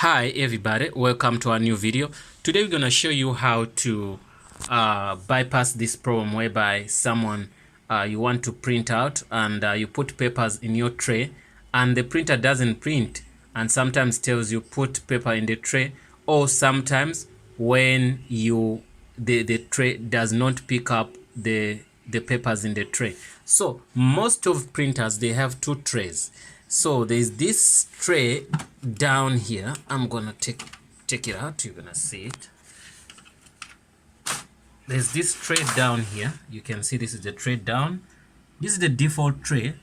Hi everybody, welcome to our new video. Today we're going to show you how to bypass this problem whereby someone you want to print out and you put papers in your tray and the printer doesn't print and sometimes tells you put paper in the tray, or sometimes when the tray does not pick up the papers in the tray. So most of printers, they have two trays. So there's this tray down here. I'm gonna take it out. You're gonna see it. There's this tray down here. You can see this is the tray down. This is the default tray,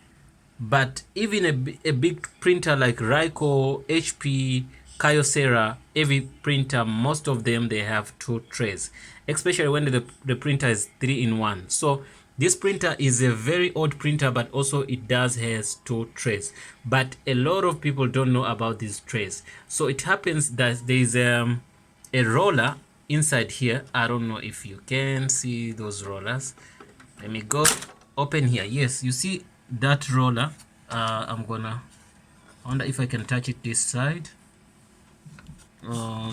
but even a big printer like Ricoh, HP, Kyocera, every printer, most of them, they have two trays, especially when the printer is 3-in-1. So this printer is a very old printer, but also it has two trays. But a lot of people don't know about these trays. So it happens that there is a roller inside here. I don't know if you can see those rollers. Let me go open here. Yes, you see that roller. I wonder if I can touch it this side.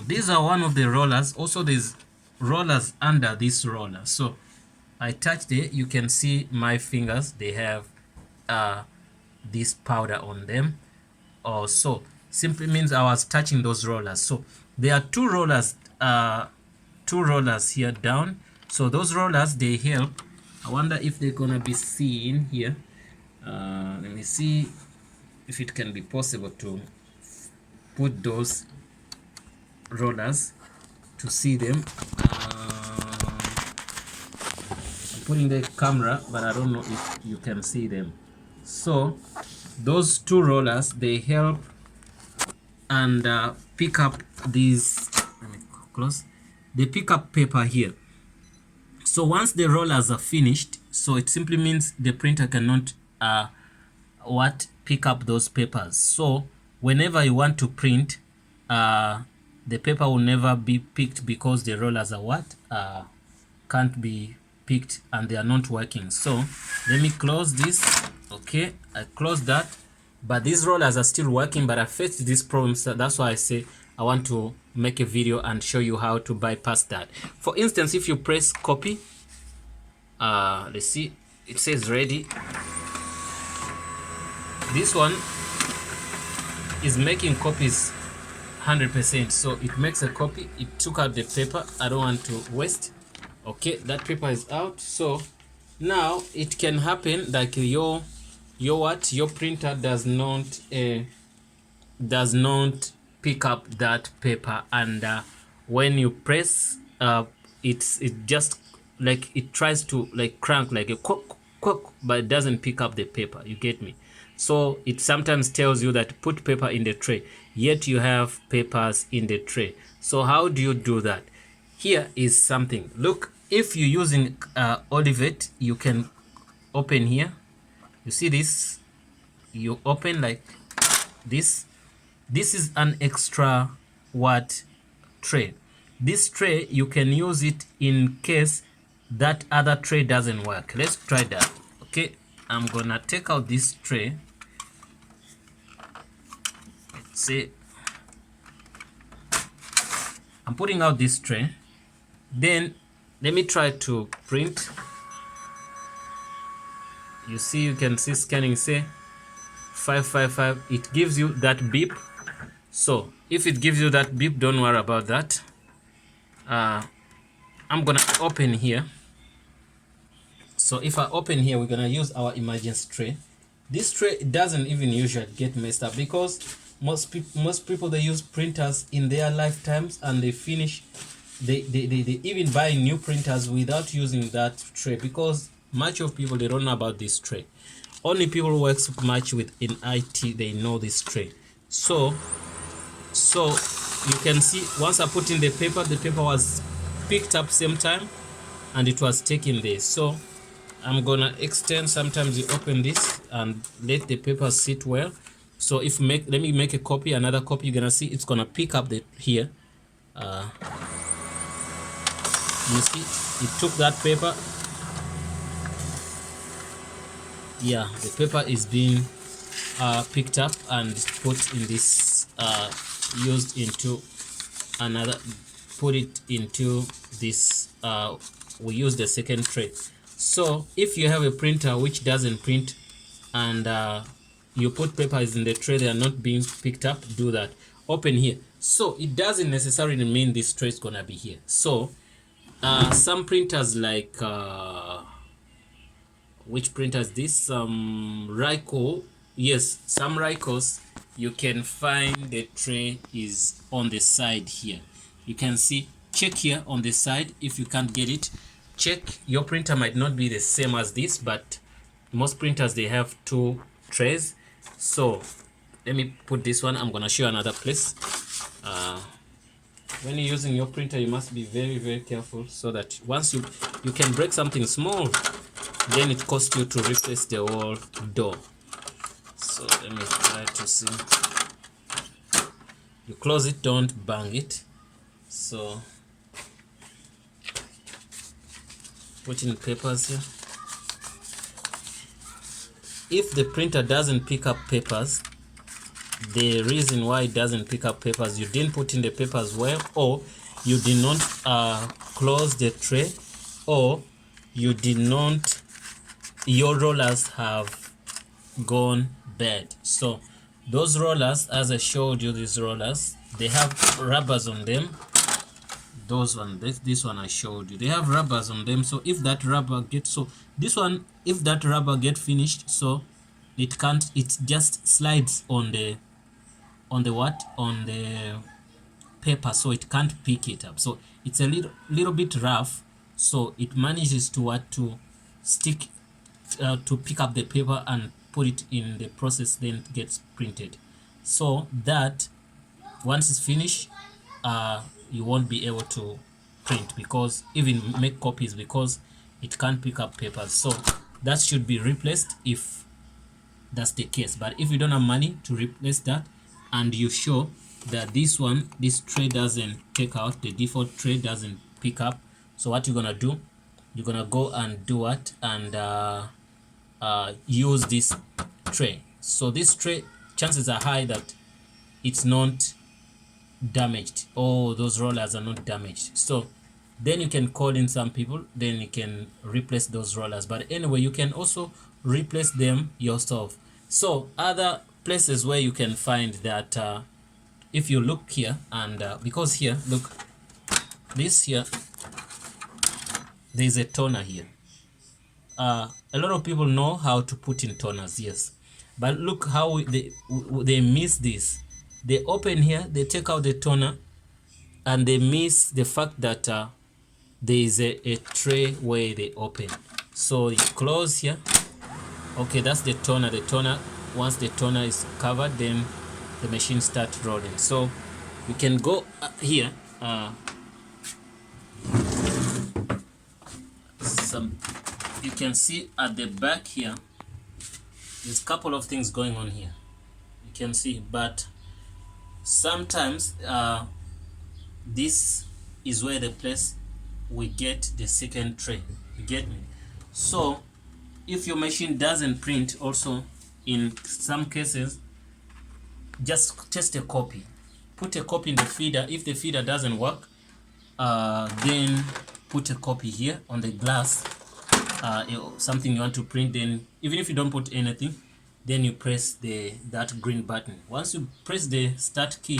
These are one of the rollers. Also, there's rollers under this roller. So I touched it. You can see my fingers. They have this powder on them. So simply means I was touching those rollers. So there are two rollers here down. So those rollers, they help. I wonder if they're gonna be seen here. Let me see if it can be possible to put those rollers to see them. Putting the camera, but I don't know if you can see them. So those two rollers, they help and pick up these. Let me close. They pick up paper here. So once the rollers are finished, so it simply means the printer cannot pick up those papers. So whenever you want to print, the paper will never be picked because the rollers are can't be picked and they are not working. So let me close this. Okay, I closed that, but these rollers are still working, but I faced this problem, so that's why I say I want to make a video and show you how to bypass that. For instance, if you press copy, let's see, it says ready. This one is making copies 100%, so it makes a copy. It took out the paper. I don't want to waste. Okay, that paper is out. So now it can happen like your printer does not pick up that paper, and when you press it just like it tries to like crank like a quack, but it doesn't pick up the paper. You get me? So it sometimes tells you that put paper in the tray, yet you have papers in the tray. So how do you do that? Here is something. Look, if you're using Olivet, you can open here. You see this? You open like this. This is an extra tray. This tray, you can use it in case that other tray doesn't work. Let's try that. Okay, I'm gonna take out this tray. Let's see. I'm putting out this tray. Then let me try to print. You see, you can see scanning, say 555. It gives you that beep. So if it gives you that beep, don't worry about that. I'm gonna open here. So if I open here, we're gonna use our emergency tray. This tray doesn't even usually get messed up because most people they use printers in their lifetimes and they finish. They even buy new printers without using that tray because much of people, they don't know about this tray. Only people who works much with in IT, they know this tray. So you can see once I put in the paper was picked up same time and it was taken there. So I'm gonna extend. Sometimes you open this and let the paper sit well. So let me make a copy, another copy. You're gonna see it's gonna pick up here. You see, it took that paper. Yeah, the paper is being picked up and put in this used into another, put it into this, we use the second tray. So if you have a printer which doesn't print and you put papers in the tray, they are not being picked up, do that. Open here. So it doesn't necessarily mean this tray is gonna be here. So some printers like which printer is this? Ryko. Yes, some Rykos, you can find the tray is on the side here. You can see, check here on the side. If you can't get it, check. Your printer might not be the same as this, but most printers, they have two trays. So let me put this one. I'm gonna show another place. When you're using your printer, you must be very, very careful, so that once you can break something small, then it costs you to replace the whole door. So let me try to see. You close it, don't bang it. So put in papers here. If the printer doesn't pick up papers, the reason why it doesn't pick up papers, you didn't put in the papers well, or you did not close the tray, or you did not, your rollers have gone bad. So those rollers, as I showed you, these rollers, they have rubbers on them. Those one, this one I showed you, they have rubbers on them. So if that rubber gets, so this one, if that rubber get finished, so it can't, it just slides on the what, on the paper, so it can't pick it up. So it's a little bit rough, so it manages to what, to stick to pick up the paper and put it in the process, then it gets printed. So that once it's finished, you won't be able to print, because even make copies, because it can't pick up papers. So that should be replaced if that's the case. But if you don't have money to replace that, and you show that this one, this tray doesn't take out, the default tray doesn't pick up, so what you're gonna do, you're gonna go and do what, and use this tray. So this tray, chances are high that it's not damaged, or those rollers are not damaged. So then you can call in some people, then you can replace those rollers. But anyway, you can also replace them yourself. So other places where you can find that, if you look here, and because here, look, this here, there's a toner here. A lot of people know how to put in toners, yes, but look how they miss this. They open here, they take out the toner, and they miss the fact that there is a tray where they open. So you close here. Okay, that's the toner. The toner, once the toner is covered, then the machine starts rolling. So you can go here. You can see at the back here, there's a couple of things going on here. You can see, but sometimes this is where the place we get the second tray. You get me? So if your machine doesn't print, also in some cases, just test a copy. Put a copy in the feeder. If the feeder doesn't work, then put a copy here on the glass, something you want to print. Then even if you don't put anything, then you press that green button. Once you press the start key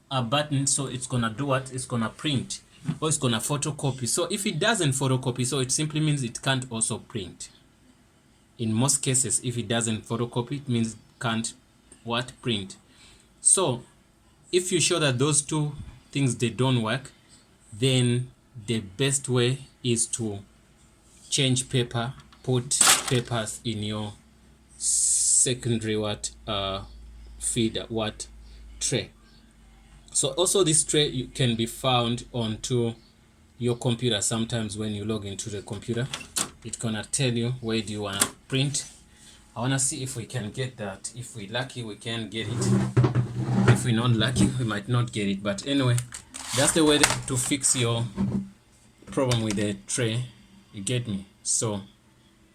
button, so it's gonna do what? It's gonna print, or it's gonna photocopy. So if it doesn't photocopy, so it simply means it can't also print. In most cases, if it doesn't photocopy, it means it can't what? Print. So if you show that those two things, they don't work, then the best way is to change paper, put papers in your secondary feeder tray. So also this tray, you can be found onto your computer. Sometimes when you log into the computer, it's gonna tell you where do you want to print. I want to see if we can get that. If we're lucky, we can get it. If we're not lucky, we might not get it. But anyway, that's the way to fix your problem with the tray. You get me? So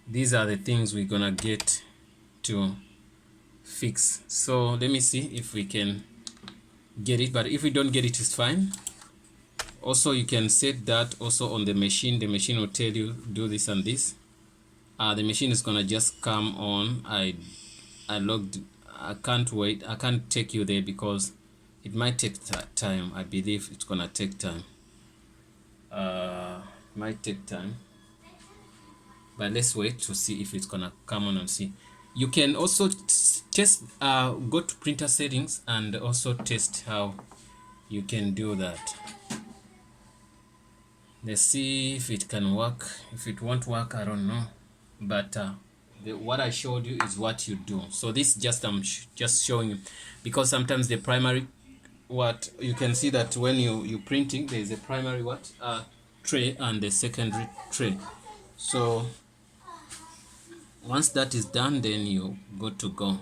these are the things we're gonna get to fix. So let me see if we can get it, but if we don't get it, it's fine. Also, you can set that also on the machine. The machine will tell you do this and this. The machine is gonna just come on. I logged. I can't wait. I can't take you there because it might take time. I believe it's gonna take time. Might take time, but let's wait to see if it's gonna come on and see. You can also test. Go to printer settings and also test how you can do that. Let's see if it can work. If it won't work, I don't know. But what I showed you is what you do. So this just I'm just showing you, because sometimes the primary, what you can see that when you printing, there is a primary tray and the secondary tray. So once that is done, then you good to go.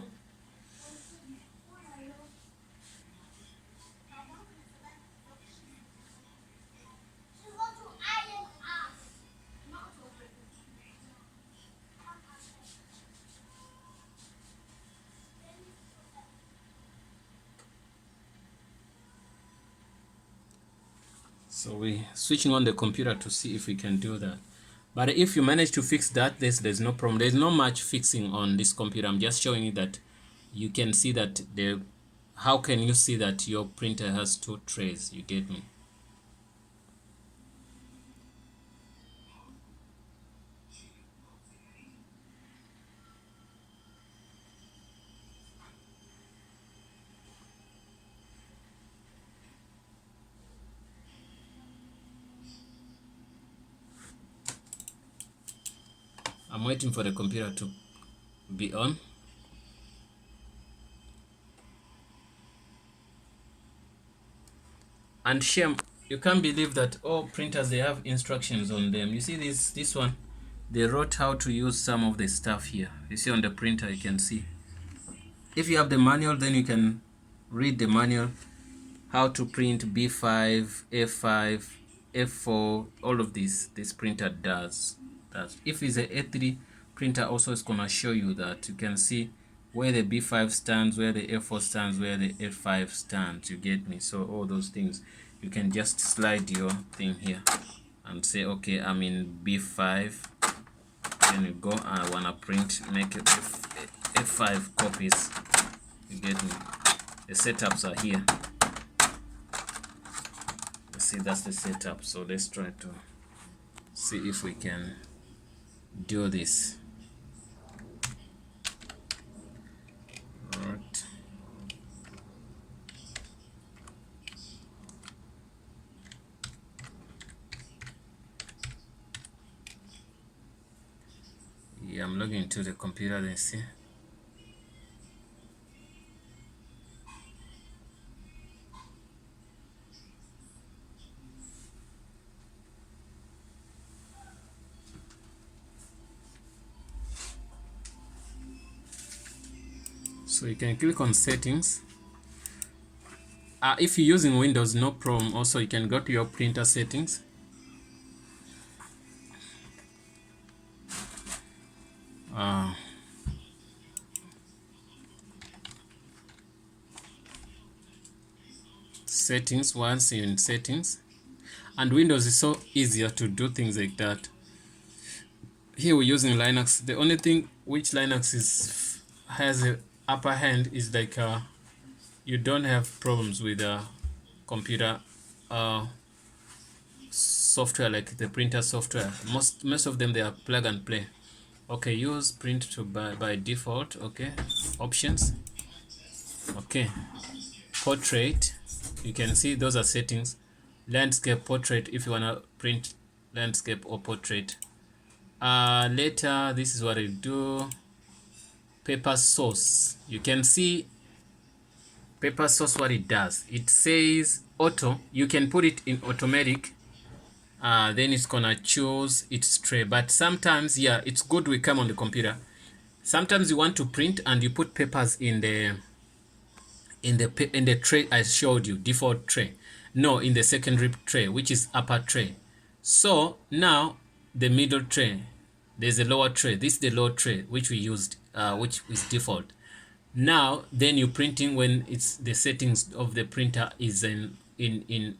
So we switching on the computer to see if we can do that. But if you manage to fix that, there's no problem. There's not much fixing on this computer. I'm just showing you that you can see that how can you see that your printer has 2 trays? You get me? I'm waiting for the computer to be on. And shame, you can't believe that all printers, they have instructions on them. You see this one, they wrote how to use some of the stuff here. You see on the printer, you can see. If you have the manual, then you can read the manual, how to print B5, F5, F4, all of this printer does. If it's a A3 printer, also it's gonna show you that. You can see where the B5 stands, where the F4 stands, where the F5 stands. You get me? So all those things, you can just slide your thing here and say, okay, I'm in B5. Then you go, I wanna print, make it F5 copies. You get me? The setups are here. See, that's the setup. So let's try to see if we can do this. All right. Yeah, I'm logging into the computer. Let's see. So you can click on settings. If you're using Windows, no problem. Also, you can go to your printer settings. Settings, once in settings, and Windows is so easier to do things like that. Here we're using Linux. The only thing which Linux has a upper hand is like you don't have problems with computer software, like the printer software. Most of them, they are plug and play. Okay, use print to by default. Okay, options. Okay, portrait, you can see those are settings. Landscape, portrait, if you want to print landscape or portrait. Later, this is what I do. Paper source, you can see paper source, what it does. It says auto. You can put it in automatic, then it's gonna choose its tray. But sometimes, yeah, it's good we come on the computer. Sometimes you want to print and you put papers in the tray I showed you, default tray. No, in the secondary tray, which is upper tray. So now the middle tray, there's a lower tray. This is the lower tray which we used, which is default. Now then you're printing when it's the settings of the printer is in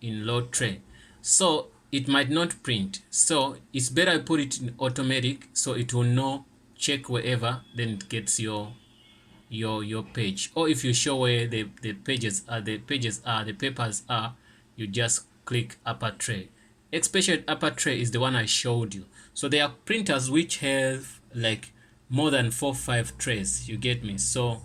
load tray, so it might not print. So it's better I put it in automatic so it will know, check wherever, then it gets your page. Or if you show where the papers are, you just click upper tray. Especially upper tray is the one I showed you. So there are printers which have like more than 4-5 trays, you get me? So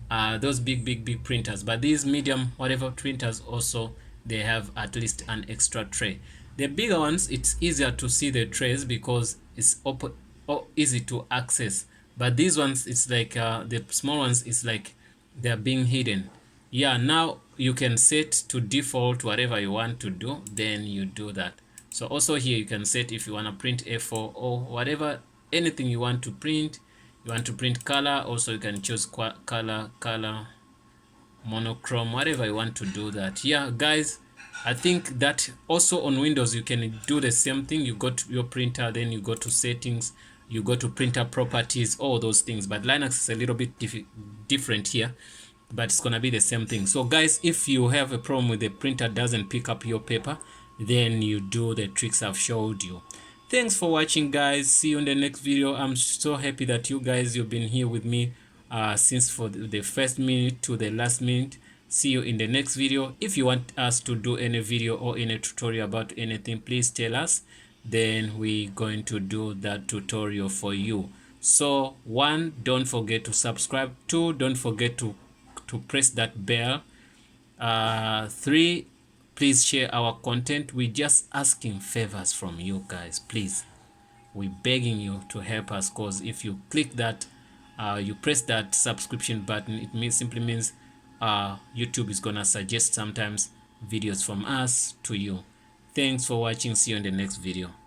those big printers, but these medium whatever printers also, they have at least an extra tray. The bigger ones, it's easier to see the trays because it's open or easy to access, but these ones, it's like the small ones, it's like they're being hidden. Yeah, now you can set to default whatever you want to do, then you do that. So also here you can set if you want to print A4 or whatever, anything you want to print. You want to print color, also you can choose color, monochrome, whatever you want to do that. Yeah guys, I think that also on Windows you can do the same thing. You go to your printer, then you go to settings, you go to printer properties, all those things. But Linux is a little bit different here, but it's gonna be the same thing. So guys, if you have a problem with the printer doesn't pick up your paper, then you do the tricks I've showed you. Thanks for watching guys, see you in the next video. I'm so happy that you guys, you've been here with me since for the first minute to the last minute. See you in the next video. If you want us to do any video or any tutorial about anything, please tell us, then we're going to do that tutorial for you. So 1, don't forget to subscribe. 2, don't forget to press that bell. 3, please share our content. We're just asking favors from you guys, please. We're begging you to help us, because if you click that, you press that subscription button, it simply means YouTube is gonna suggest sometimes videos from us to you. Thanks for watching. See you in the next video.